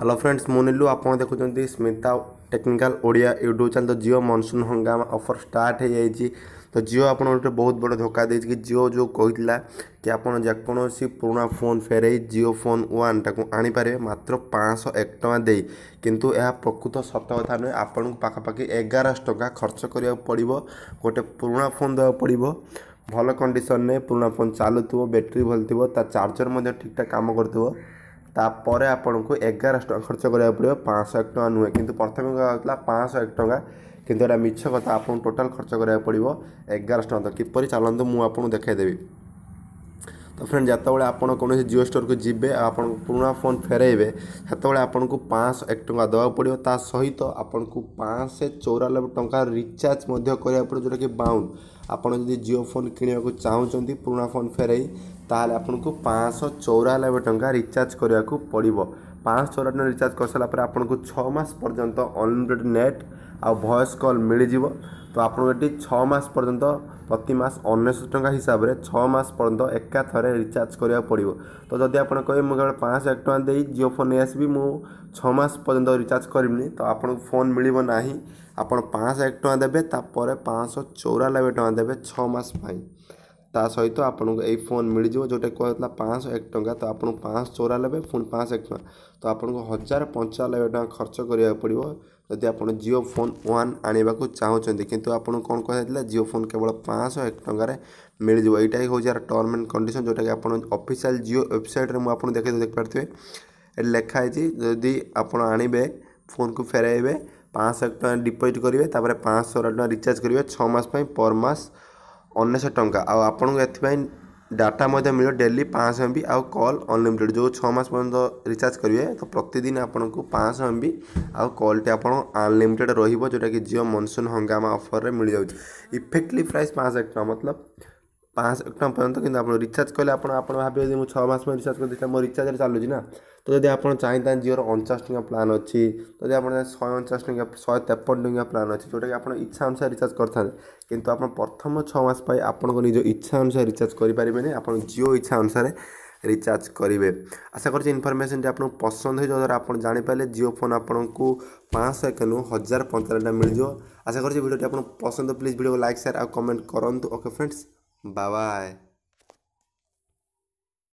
Hello friends मुनिलु आप देखुं Smita technical Odia YouTube channel. तो Jio monsoon Hungama offer start हो जाएगी। तो जियो आप बहुत बड़ धोखा दे कि जियो जो कहला कि आप जेकोसी पुराना फोन फेरे जियो फोन वन टाक आनीपारे मात्र 501 टଙ୍କା दे किंतु यह प्रकृत सत कथा नुहे। आपन पाखापाखि 1100 टଙ୍କା खर्च करा पड़ो गोटे पुराना फोन देवा पड़ो भल कंडीशन ने पुराना फोन चलुव बैटेरी भल थी चार्जर ठीक ठाक कम कर तापर आपन को 1100 टଙ୍କା खर्च करा पड़ो 501 टଙ୍କା नुहे कि प्रथम कहला 501 टଙ୍କା किंतु एटा मिछ कथा आपन टोटाल खर्च करा पड़ो 1100 टଙ୍କା। तो किपर चलते मुझे देखदेवी। तो फ्रेंड जिते आपड़ कौन जियो स्टोर को जी आप पुराना फोन फेरइबे से आपन को 501 टଙ୍କା देवा पड़ो ता सहित आपन को 594 टଙ୍କା रिचार्ज करा पड़ो जोटा कि बाउंड। आपड़ जब जियो फोन किणवा चाहते पुराना फोन फेरई ताल आपन को 594 टଙ୍କା रिचार्ज करा पड़ो। 594 टଙ୍କା रिचार्ज कर सारापर आपन को 6 मास पर्यंत अनलिमिटेड नेट आ वॉइस कॉल मिल जिवो। तो आपको ये 6 मास पर्यंत प्रति मास 1900 टଙ୍କା हिसाब से 6 मास पर्यंत एका थरे रिचार्ज करा पड़ो। तो जदि आप कहे मुझे 501 टଙ୍କା दे जियो फोन नहीं आसबि मु 6 मास पर्यंत रिचार्ज करनी तो आपको फोन मिल ना। आप 501 टଙ୍କା देवे तापर 594 टଙ୍କା देवे 6 मास ता सहित आपको यही फोन मिल जाव जोटा कहला 501 टଙ୍କା। तो आपको 594 पुणी 501 टଙ୍କା तो आपको 1095 टଙ୍କା खर्च करा पड़ो जदि आप जियो फोन वन आने को चाहते किंतु आपको कौन कहला जियो फोन केवल 501 टଙ୍କା मिल जाव। यहाँ हूँ यार टर्म एंड कंडीशन जोटा कि आप ऑफिशियल जियो वेबसाइट में मुझे देख पारे ये लिखाई जदि आप आणवे फोन को फेरइबे 501 टଙ୍କା डिपोजिट करेंगे 594 टଙ୍କା रिचार्ज करेंगे 6 मास पर मास 1900 टଙ୍କା आपको ये डाटा मिले डेली 500 MB आउ कॉल अनलिमिटेड जो 6 मास पर्यंत रिचार्ज करेंगे तो प्रतिदिन आपको 500 MB आउ कॉल टे आप अनलिमिटेड रोटा कि जियो मनसून हंगामा ऑफर रे मिल जाए। इफेक्टली प्राइस 501 टଙ୍କା मतलब 501 टଙ୍କା पर्यंत कि आप रिचार्ज कले आप भावे मुझे 6 मास में रिचार्ज कर मो रिचार्ज चलुची ना। तो जब आप चाहिए जियो 49 टଙ୍କା प्लान अच्छी तो जब आप 149 टଙ୍କା 153 टଙ୍କା प्लान अच्छी जोटा कि आप इच्छा अनुसार रिचार्ज करते किंतु आप प्रथम 6 मास आपन निज इच्छा अनुसार रिचार्ज करेंगे आप जियो इच्छा अनुसार रिचार्ज करेंगे। आशा कर इनफॉरमेशन आपको पसंद हो जरा आप जापारे जियो फोन आपको 501 नु 1095 मिल जाओ। आशा कर वीडियो आपको पसंद प्लीज वीडियो को लाइक शेयर और कमेंट करूँ। Okay friends bye bye.